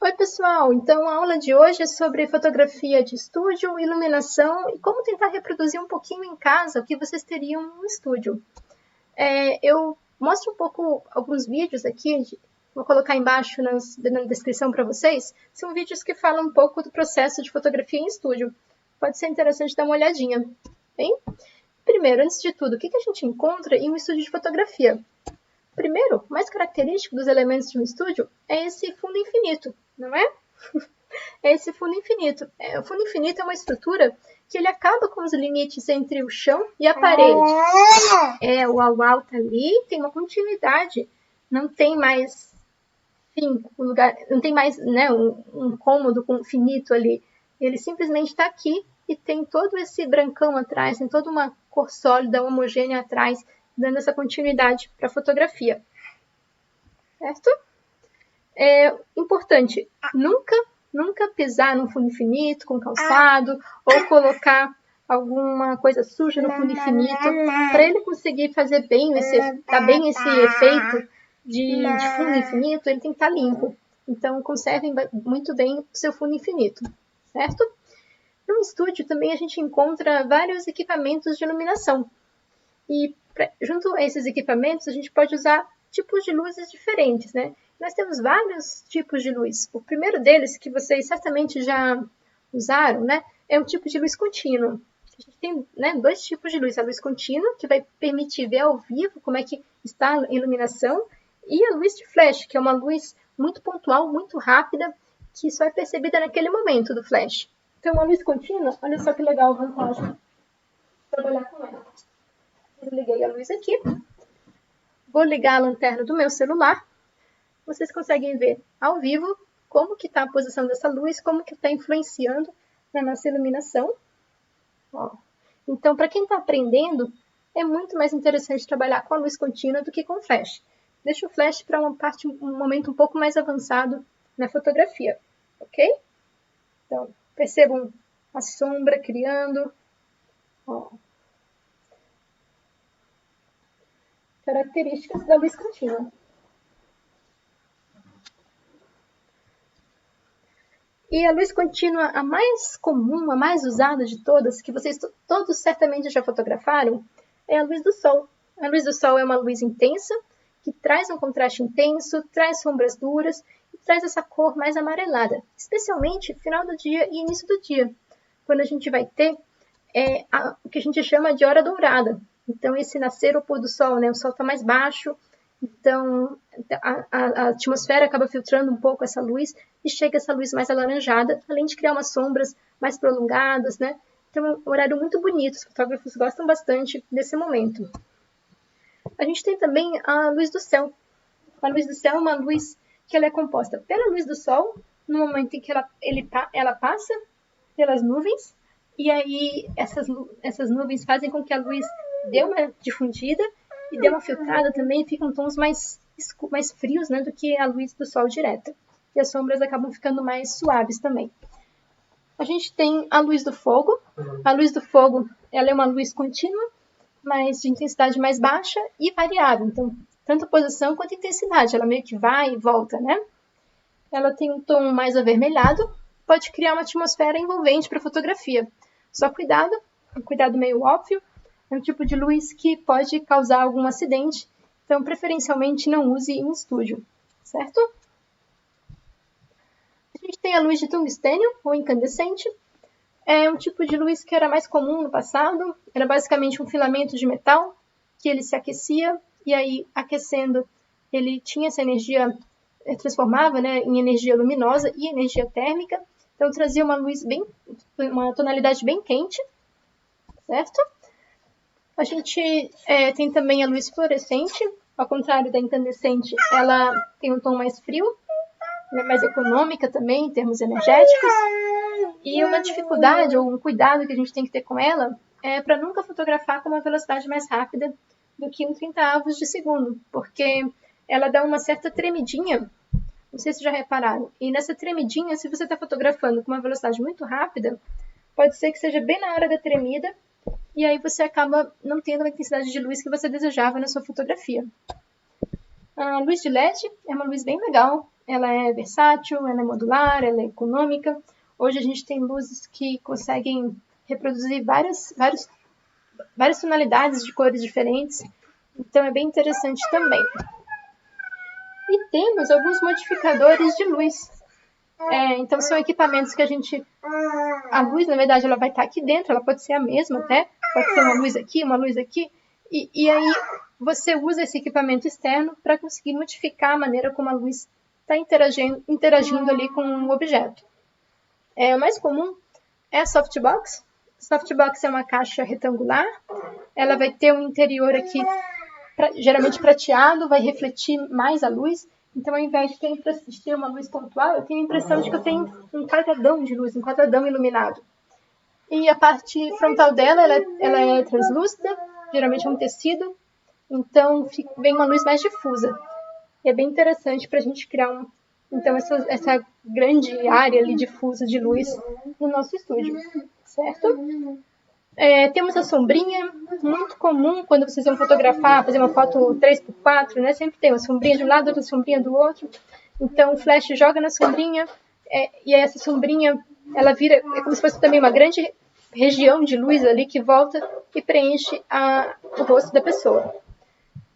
Oi, pessoal! Então, a aula de hoje é sobre fotografia de estúdio, iluminação e como tentar reproduzir um pouquinho em casa o que vocês teriam no estúdio. Eu mostro um pouco alguns vídeos aqui, vou colocar embaixo na descrição para vocês. São vídeos que falam um pouco do processo de fotografia em estúdio. Pode ser interessante dar uma olhadinha. Bem, primeiro, antes de tudo, o que a gente encontra em um estúdio de fotografia? Primeiro, o mais característico dos elementos de um estúdio é esse fundo infinito, não é? É esse fundo infinito. O fundo infinito é uma estrutura que ele acaba com os limites entre o chão e a parede. O uau tá ali, tem uma continuidade. Não tem mais fim, não tem mais, né, um cômodo com infinito ali. Ele simplesmente está aqui e tem todo esse brancão atrás, tem toda uma cor sólida, homogênea atrás, dando essa continuidade para a fotografia. Certo? É importante nunca pisar no fundo infinito com calçado ou colocar alguma coisa suja no fundo infinito. Para ele conseguir fazer bem dar bem esse efeito de fundo infinito, ele tem que estar limpo. Então, conservem muito bem o seu fundo infinito, certo? No estúdio também a gente encontra vários equipamentos de iluminação. E junto a esses equipamentos, a gente pode usar tipos de luzes diferentes, né? Nós temos vários tipos de luz. O primeiro deles, que vocês certamente já usaram, né? É um tipo de luz contínua. A gente tem, né, dois tipos de luz. A luz contínua, que vai permitir ver ao vivo como é que está a iluminação, e a luz de flash, que é uma luz muito pontual, muito rápida, que só é percebida naquele momento do flash. Então, uma luz contínua, olha só que legal a vantagem. Trabalhar com ela. Liguei a luz aqui. Vou ligar a lanterna do meu celular. Vocês conseguem ver ao vivo como que está a posição dessa luz, como que está influenciando na nossa iluminação. Ó. Então, para quem está aprendendo, é muito mais interessante trabalhar com a luz contínua do que com flash. Deixa o flash para um momento um pouco mais avançado na fotografia, ok? Então, percebam a sombra criando. Ó. Características da luz contínua. E a luz contínua, a mais comum, a mais usada de todas, que vocês todos certamente já fotografaram, é a luz do sol. A luz do sol é uma luz intensa, que traz um contraste intenso, traz sombras duras e traz essa cor mais amarelada, especialmente no final do dia e início do dia, quando a gente vai ter o que a gente chama de hora dourada. Então, esse nascer ou pôr do sol, né? O sol está mais baixo, então a atmosfera acaba filtrando um pouco essa luz e chega essa luz mais alaranjada, além de criar umas sombras mais prolongadas, né? Então, é um horário muito bonito, os fotógrafos gostam bastante desse momento. A gente tem também a luz do céu. A luz do céu é uma luz que ela é composta pela luz do sol, no momento em que ela passa pelas nuvens, e aí essas nuvens fazem com que a luz dê uma difundida e dê uma filtrada também, ficam tons mais frios, né, do que a luz do sol direta. E as sombras acabam ficando mais suaves também. A gente tem a luz do fogo. A luz do fogo, ela é uma luz contínua, mas de intensidade mais baixa e variável. Então, tanto a posição quanto a intensidade, ela meio que vai e volta, né? Ela tem um tom mais avermelhado, pode criar uma atmosfera envolvente para fotografia. Só cuidado, um cuidado meio óbvio, é um tipo de luz que pode causar algum acidente, então preferencialmente não use em estúdio, certo? A gente tem a luz de tungstênio, ou incandescente. É um tipo de luz que era mais comum no passado, era basicamente um filamento de metal, que ele se aquecia, e aí aquecendo ele tinha essa energia, transformava, né, em energia luminosa e energia térmica, então trazia uma tonalidade bem quente, certo? A gente tem também a luz fluorescente, ao contrário da incandescente, ela tem um tom mais frio, ela é mais econômica também, em termos energéticos. E uma dificuldade ou um cuidado que a gente tem que ter com ela é para nunca fotografar com uma velocidade mais rápida do que 1/30 de segundo, porque ela dá uma certa tremidinha, não sei se já repararam, e nessa tremidinha, se você está fotografando com uma velocidade muito rápida, pode ser que seja bem na hora da tremida, e aí você acaba não tendo a intensidade de luz que você desejava na sua fotografia. A luz de LED é uma luz bem legal, ela é versátil, ela é modular, ela é econômica. Hoje a gente tem luzes que conseguem reproduzir várias tonalidades de cores diferentes, então é bem interessante também. E temos alguns modificadores de luz. Então são equipamentos que a luz, na verdade, ela vai estar aqui dentro, ela pode ser a mesma até, pode ser uma luz aqui, e aí você usa esse equipamento externo para conseguir modificar a maneira como a luz está interagindo ali com o objeto. O mais comum é a softbox. Softbox é uma caixa retangular, ela vai ter um interior aqui geralmente prateado, vai refletir mais a luz. Então, ao invés de ter uma luz pontual, eu tenho a impressão de que eu tenho um quadradão de luz, um quadradão iluminado. E a parte frontal dela, ela é translúcida, geralmente é um tecido, então vem uma luz mais difusa. E é bem interessante para a gente criar então essa grande área ali difusa de luz no nosso estúdio, certo? Temos a sombrinha, muito comum quando vocês vão fotografar, fazer uma foto 3x4, né? Sempre tem uma sombrinha de um lado, outra sombrinha do outro. Então o flash joga na sombrinha e essa sombrinha ela vira, é como se fosse também uma grande região de luz ali que volta e preenche o rosto da pessoa.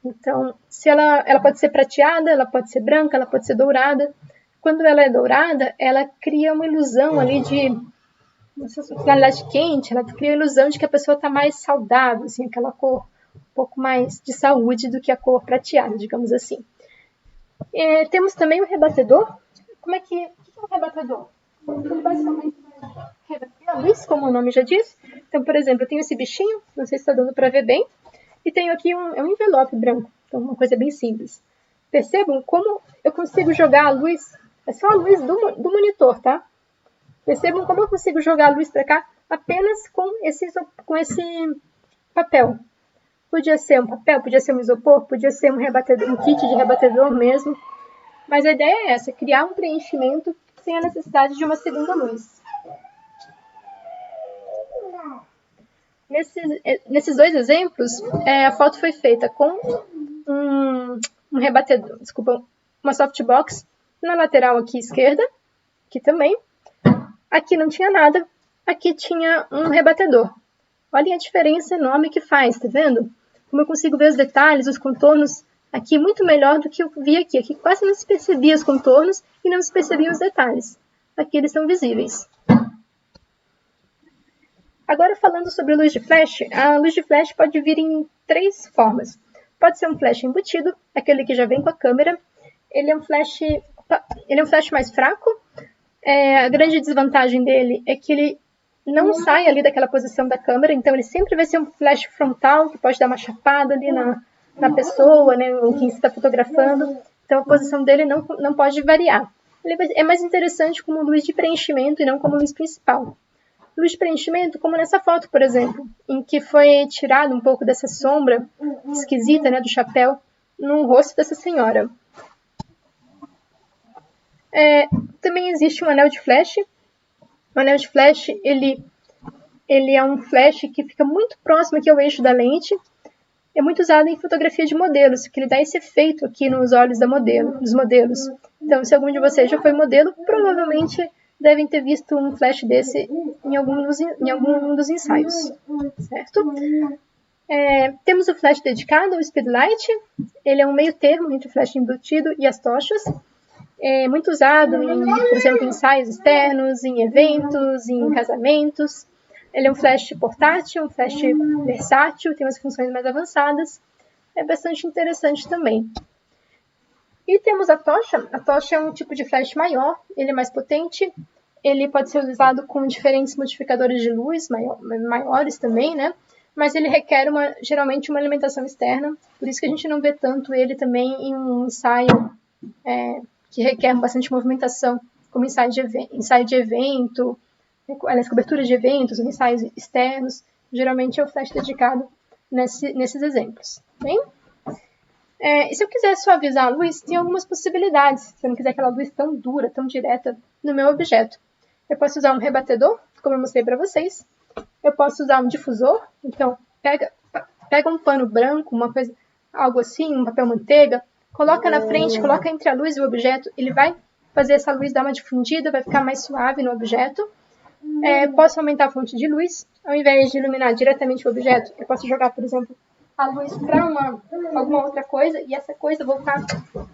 Então, se ela pode ser prateada, ela pode ser branca, ela pode ser dourada. Quando ela é dourada, ela cria uma ilusão ali de uma tonalidade quente, ela cria a ilusão de que a pessoa está mais saudável, assim, aquela cor um pouco mais de saúde do que a cor prateada, digamos assim. Temos também o rebatedor. O que é um rebatedor? Ele basicamente vai rebater a luz, como o nome já diz. Então, por exemplo, eu tenho esse bichinho, não sei se está dando para ver bem, e tenho aqui um envelope branco, então uma coisa bem simples. Percebam como eu consigo jogar a luz, é só a luz do monitor, tá? Percebam como eu consigo jogar a luz para cá apenas com esse papel. Podia ser um papel, podia ser um isopor, podia ser um kit de rebatedor mesmo. Mas a ideia é essa, criar um preenchimento sem a necessidade de uma segunda luz. Nesses dois exemplos, a foto foi feita com um rebatedor, uma softbox na lateral aqui esquerda, aqui também. Aqui não tinha nada, aqui tinha um rebatedor. Olhem a diferença enorme que faz, tá vendo? Como eu consigo ver os detalhes, os contornos aqui muito melhor do que eu vi aqui. Aqui quase não se percebia os contornos e não se percebiam os detalhes. Aqui eles são visíveis. Agora falando sobre luz de flash, a luz de flash pode vir em 3 formas. Pode ser um flash embutido, aquele que já vem com a câmera. Ele é um flash mais fraco. A grande desvantagem dele é que ele não sai ali daquela posição da câmera, então ele sempre vai ser um flash frontal, que pode dar uma chapada ali na pessoa, né, ou quem está fotografando. Então a posição dele não pode variar. Ele é mais interessante como luz de preenchimento e não como luz principal. Luz de preenchimento, como nessa foto, por exemplo, em que foi tirado um pouco dessa sombra esquisita, né, do chapéu no rosto dessa senhora. Também existe um anel de flash. O anel de flash, ele é um flash que fica muito próximo aqui ao eixo da lente. É muito usado em fotografia de modelos, porque ele dá esse efeito aqui nos olhos dos modelos. Então, se algum de vocês já foi modelo, provavelmente devem ter visto um flash desse em algum dos ensaios, certo? Temos o flash dedicado, o speedlight. Ele é um meio termo entre o flash embutido e as tochas. É muito usado, por exemplo, em ensaios externos, em eventos, em casamentos. Ele é um flash portátil, um flash versátil, tem umas funções mais avançadas. É bastante interessante também. E temos a tocha. A tocha é um tipo de flash maior, ele é mais potente. Ele pode ser usado com diferentes modificadores de luz, maiores também, né? Mas ele requer geralmente uma alimentação externa. Por isso que a gente não vê tanto ele também em um ensaio que requer bastante movimentação, como ensaio de evento, as coberturas de eventos, ensaios externos. Geralmente é o flash dedicado nesses exemplos. Bem? E se eu quiser suavizar a luz, tem algumas possibilidades. Se eu não quiser aquela luz tão dura, tão direta no meu objeto. Eu posso usar um rebatedor, como eu mostrei para vocês. Eu posso usar um difusor. Então, pega um pano branco, algo assim, um papel manteiga, coloca na frente, coloca entre a luz e o objeto, ele vai fazer essa luz dar uma difundida, vai ficar mais suave no objeto. Posso aumentar a fonte de luz, ao invés de iluminar diretamente o objeto, eu posso jogar, por exemplo, a luz para alguma outra coisa, e essa coisa voltar,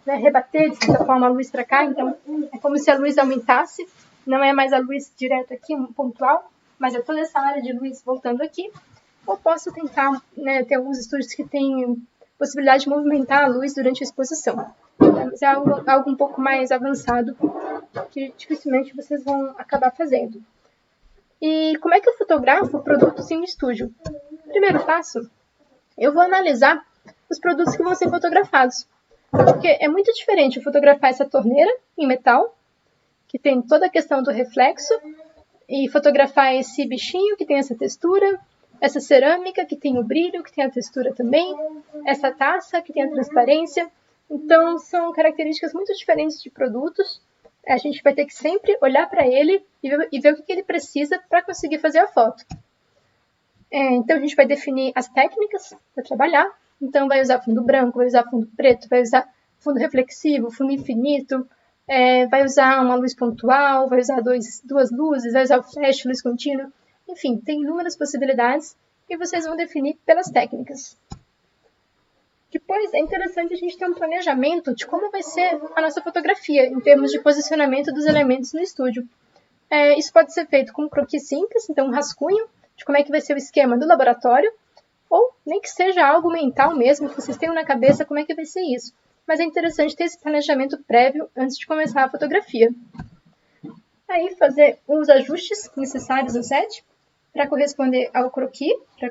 né, rebater, de certa forma, a luz para cá. Então, é como se a luz aumentasse, não é mais a luz direto aqui, pontual, mas é toda essa área de luz voltando aqui. Ou posso tentar, né, ter alguns estúdios que têm possibilidade de movimentar a luz durante a exposição. Mas é algo um pouco mais avançado, que dificilmente vocês vão acabar fazendo. E como é que eu fotografo produtos em estúdio? Primeiro passo, eu vou analisar os produtos que vão ser fotografados. Porque é muito diferente eu fotografar essa torneira em metal, que tem toda a questão do reflexo, e fotografar esse bichinho que tem essa textura, essa cerâmica que tem o brilho, que tem a textura também, essa taça que tem a transparência. Então, são características muito diferentes de produtos. A gente vai ter que sempre olhar para ele e ver o que ele precisa para conseguir fazer a foto. Então, a gente vai definir as técnicas para trabalhar. Então, vai usar fundo branco, vai usar fundo preto, vai usar fundo reflexivo, fundo infinito, vai usar uma luz pontual, vai usar duas luzes, vai usar o flash, luz contínua. Enfim, tem inúmeras possibilidades e vocês vão definir pelas técnicas. Depois, é interessante a gente ter um planejamento de como vai ser a nossa fotografia, em termos de posicionamento dos elementos no estúdio. Isso pode ser feito com um croquis simples, então um rascunho, de como é que vai ser o esquema do laboratório, ou nem que seja algo mental mesmo, que vocês tenham na cabeça como é que vai ser isso. Mas é interessante ter esse planejamento prévio antes de começar a fotografia. Aí fazer os ajustes necessários no set, para corresponder ao croquis, para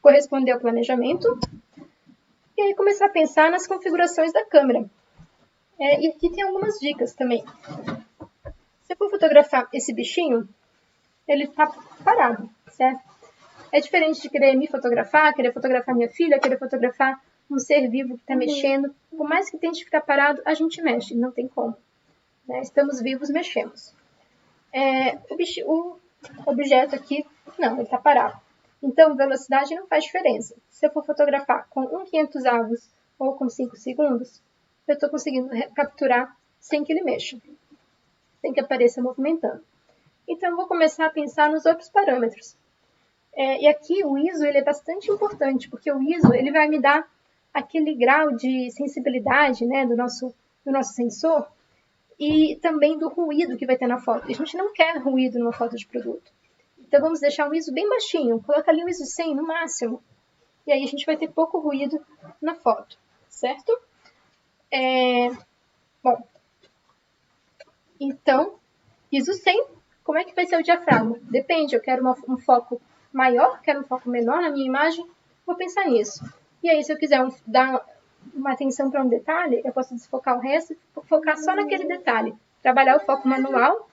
corresponder ao planejamento. E aí começar a pensar nas configurações da câmera. E aqui tem algumas dicas também. Se eu for fotografar esse bichinho, ele está parado, certo? É diferente de querer me fotografar, querer fotografar minha filha, querer fotografar um ser vivo que está mexendo. Por mais que tente ficar parado, a gente mexe, não tem como. Né? Estamos vivos, mexemos. O objeto aqui, não, ele está parado. Então, velocidade não faz diferença. Se eu for fotografar com 1/500 avos ou com 5 segundos, eu estou conseguindo capturar sem que ele mexa, sem que apareça movimentando. Então, eu vou começar a pensar nos outros parâmetros. E aqui o ISO ele é bastante importante, porque o ISO ele vai me dar aquele grau de sensibilidade, né, do nosso sensor, e também do ruído que vai ter na foto. A gente não quer ruído numa foto de produto. Então, vamos deixar um ISO bem baixinho. Coloca ali um ISO 100 no máximo. E aí a gente vai ter pouco ruído na foto, certo? Bom, então, ISO 100, como é que vai ser o diafragma? Depende, eu quero um foco maior, quero um foco menor na minha imagem, vou pensar nisso. E aí, se eu quiser dar uma atenção para um detalhe, eu posso desfocar o resto e focar só naquele detalhe. Trabalhar o foco manual,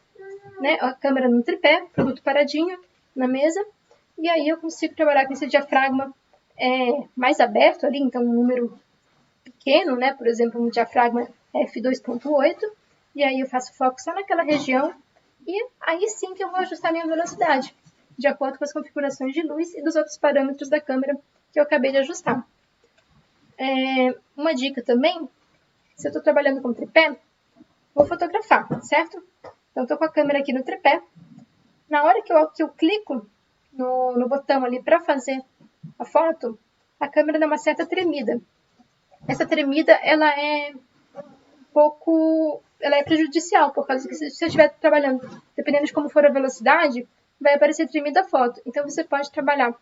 né, a câmera no tripé, produto paradinho na mesa, e aí eu consigo trabalhar com esse diafragma mais aberto ali, então um número pequeno, né, por exemplo, um diafragma f2.8, e aí eu faço foco só naquela região, e aí sim que eu vou ajustar minha velocidade, de acordo com as configurações de luz e dos outros parâmetros da câmera que eu acabei de ajustar. Uma dica também, se eu estou trabalhando com tripé, vou fotografar, certo? Então, estou com a câmera aqui no tripé. Na hora que eu clico no botão ali para fazer a foto, a câmera dá uma certa tremida. Essa tremida, ela é prejudicial, por causa que se eu estiver trabalhando, dependendo de como for a velocidade, vai aparecer tremida a foto. Então, você pode trabalhar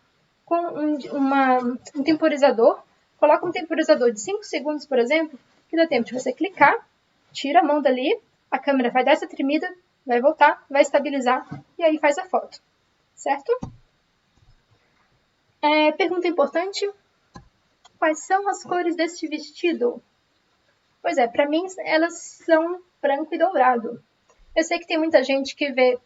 com um temporizador. Coloca um temporizador de 5 segundos, por exemplo, que dá tempo de você clicar, tira a mão dali, a câmera vai dar essa tremida, vai voltar, vai estabilizar e aí faz a foto, certo? Pergunta importante, quais são as cores deste vestido? Pois para mim elas são branco e dourado. Eu sei que tem muita gente que vê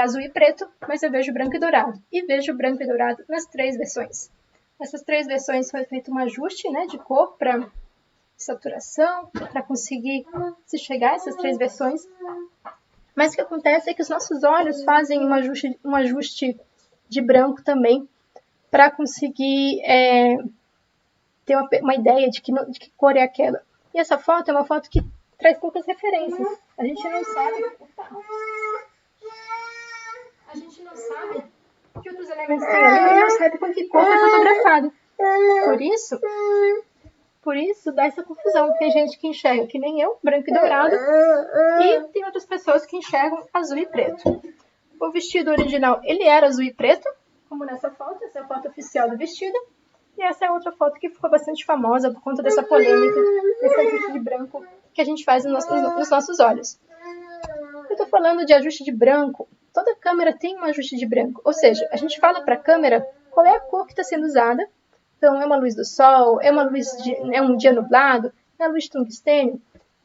azul e preto, mas eu vejo branco e dourado. E vejo branco e dourado nas 3 versões. Nessas 3 versões foi feito um ajuste, né, de cor para saturação, para conseguir se chegar a essas 3 versões. Mas o que acontece é que os nossos olhos fazem um ajuste de branco também, para conseguir ter uma ideia de que cor é aquela. E essa foto é uma foto que traz poucas referências. A gente não sabe... A gente não sabe que outros elementos tem ali e não sabe com que cor foi fotografado. Por isso dá essa confusão. Tem gente que enxerga, que nem eu, branco e dourado, e tem outras pessoas que enxergam azul e preto. O vestido original, ele era azul e preto, como nessa foto. Essa é a foto oficial do vestido. E essa é outra foto que ficou bastante famosa por conta dessa polêmica, desse ajuste de branco que a gente faz nos nossos olhos. Eu estou falando de ajuste de branco. Toda câmera tem um ajuste de branco. Ou seja, a gente fala para a câmera qual é a cor que está sendo usada. Então, é uma luz do sol, é um dia nublado, é a luz de tungstênio.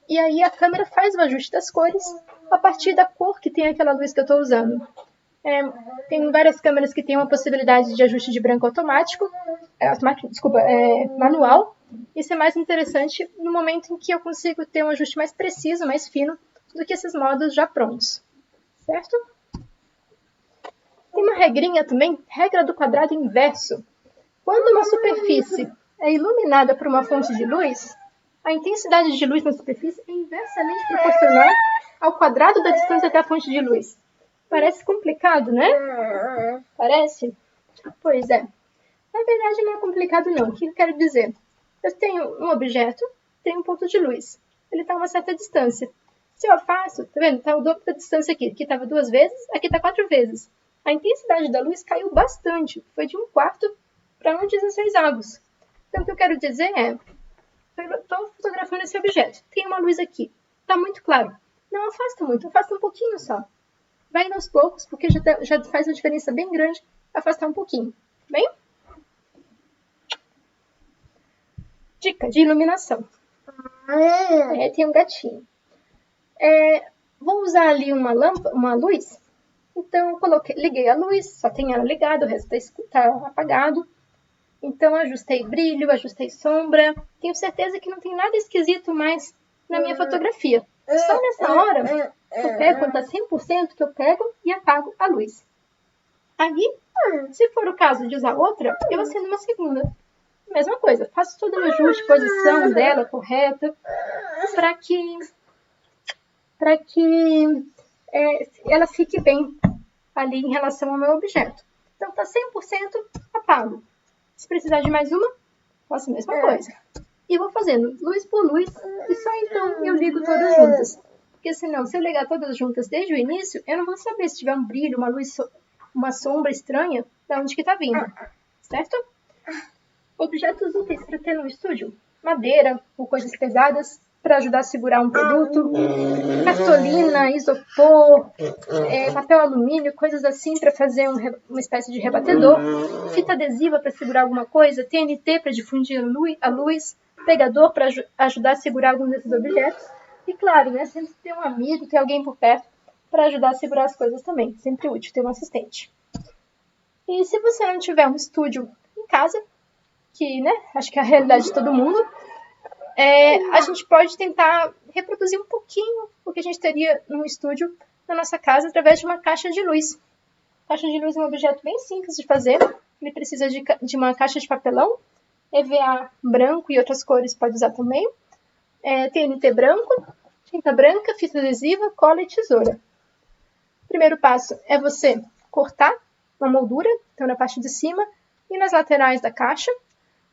E aí a câmera faz o ajuste das cores a partir da cor que tem aquela luz que eu estou usando. Tem várias câmeras que têm uma possibilidade de ajuste de branco manual. Isso é mais interessante no momento em que eu consigo ter um ajuste mais preciso, mais fino, do que esses modos já prontos. Certo? Tem uma regrinha também, regra do quadrado inverso. Quando uma superfície é iluminada por uma fonte de luz, a intensidade de luz na superfície é inversamente proporcional ao quadrado da distância até a fonte de luz. Parece complicado, né? Parece? Pois é. Na verdade, não é complicado, não. O que eu quero dizer? Eu tenho um objeto, tem um ponto de luz. Ele está a uma certa distância. Se eu afasto, tá vendo? Está o dobro da distância aqui. Aqui estava 2 vezes, aqui está 4 vezes. A intensidade da luz caiu bastante. Foi de 1/4 para 1/16. Então, o que eu quero dizer é, eu estou fotografando esse objeto. Tem uma luz aqui. Está muito claro. Não afasta muito, afasta um pouquinho só. Vai aos poucos, porque já faz uma diferença bem grande afastar um pouquinho. Bem? Dica de iluminação. Tem um gatinho. Vou usar ali uma luz. Então, liguei a luz, só tem ela ligada, o resto está apagado. Então, ajustei brilho, ajustei sombra. Tenho certeza que não tem nada esquisito mais na minha fotografia. Só nessa hora, eu pego, quando está 100%, que eu pego e apago a luz. Aí, se for o caso de usar outra, eu acendo uma segunda. Mesma coisa, faço todo o ajuste, posição dela correta, para que ela fique bem ali em relação ao meu objeto. Então, está 100%, apago. Se precisar de mais uma, faço a mesma coisa. E vou fazendo luz por luz, e só então eu ligo todas juntas. Porque senão, se eu ligar todas juntas desde o início, eu não vou saber se tiver um brilho, uma luz, uma sombra estranha, de onde que está vindo. Certo? Objetos úteis para ter no estúdio. Madeira ou coisas pesadas para ajudar a segurar um produto. Cartolina, isopor, papel alumínio, coisas assim para fazer uma espécie de rebatedor. Fita adesiva para segurar alguma coisa. TNT para difundir a luz. Pegador para ajudar a segurar algum desses objetos. E claro, né, sempre ter um amigo, ter alguém por perto para ajudar a segurar as coisas também. Sempre útil ter um assistente. E se você não tiver um estúdio em casa, que, né, acho que é a realidade de todo mundo, a gente pode tentar reproduzir um pouquinho o que a gente teria num estúdio na nossa casa através de uma caixa de luz. Caixa de luz é um objeto bem simples de fazer. Ele precisa de uma caixa de papelão, EVA branco e outras cores pode usar também, TNT branco, tinta branca, fita adesiva, cola e tesoura. O primeiro passo é você cortar uma moldura, então na parte de cima e nas laterais da caixa.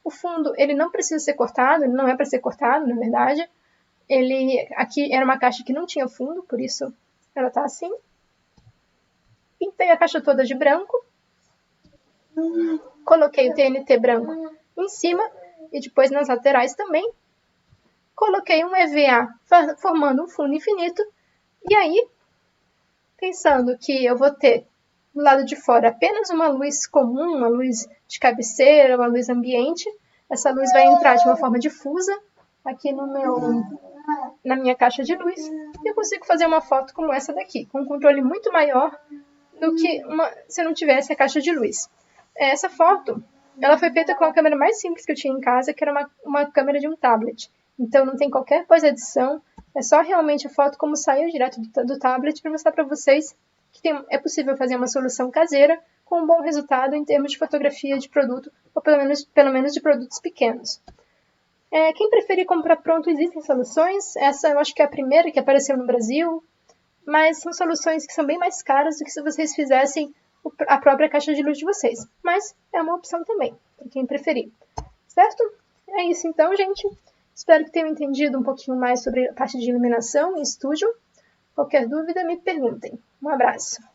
O fundo, ele não precisa ser cortado, ele não é para ser cortado, na verdade. Aqui era uma caixa que não tinha fundo, por isso ela está assim. Pintei a caixa toda de branco. Coloquei o TNT branco em cima e depois nas laterais também. Coloquei um EVA formando um fundo infinito. E aí, pensando que eu vou ter do lado de fora apenas uma luz comum, uma luz de cabeceira, uma luz ambiente. Essa luz vai entrar de uma forma difusa aqui na minha caixa de luz. E eu consigo fazer uma foto como essa daqui, com um controle muito maior do que se eu não tivesse a caixa de luz. Essa foto, ela foi feita com a câmera mais simples que eu tinha em casa, que era uma câmera de um tablet. Então não tem qualquer pós-edição, é só realmente a foto como saiu direto do tablet para mostrar para vocês que é possível fazer uma solução caseira com um bom resultado em termos de fotografia de produto, ou pelo menos de produtos pequenos. Quem preferir comprar pronto, existem soluções. Essa eu acho que é a primeira que apareceu no Brasil, mas são soluções que são bem mais caras do que se vocês fizessem a própria caixa de luz de vocês. Mas é uma opção também, para quem preferir. Certo? É isso então, gente. Espero que tenham entendido um pouquinho mais sobre a parte de iluminação e estúdio. Qualquer dúvida, me perguntem. Um abraço!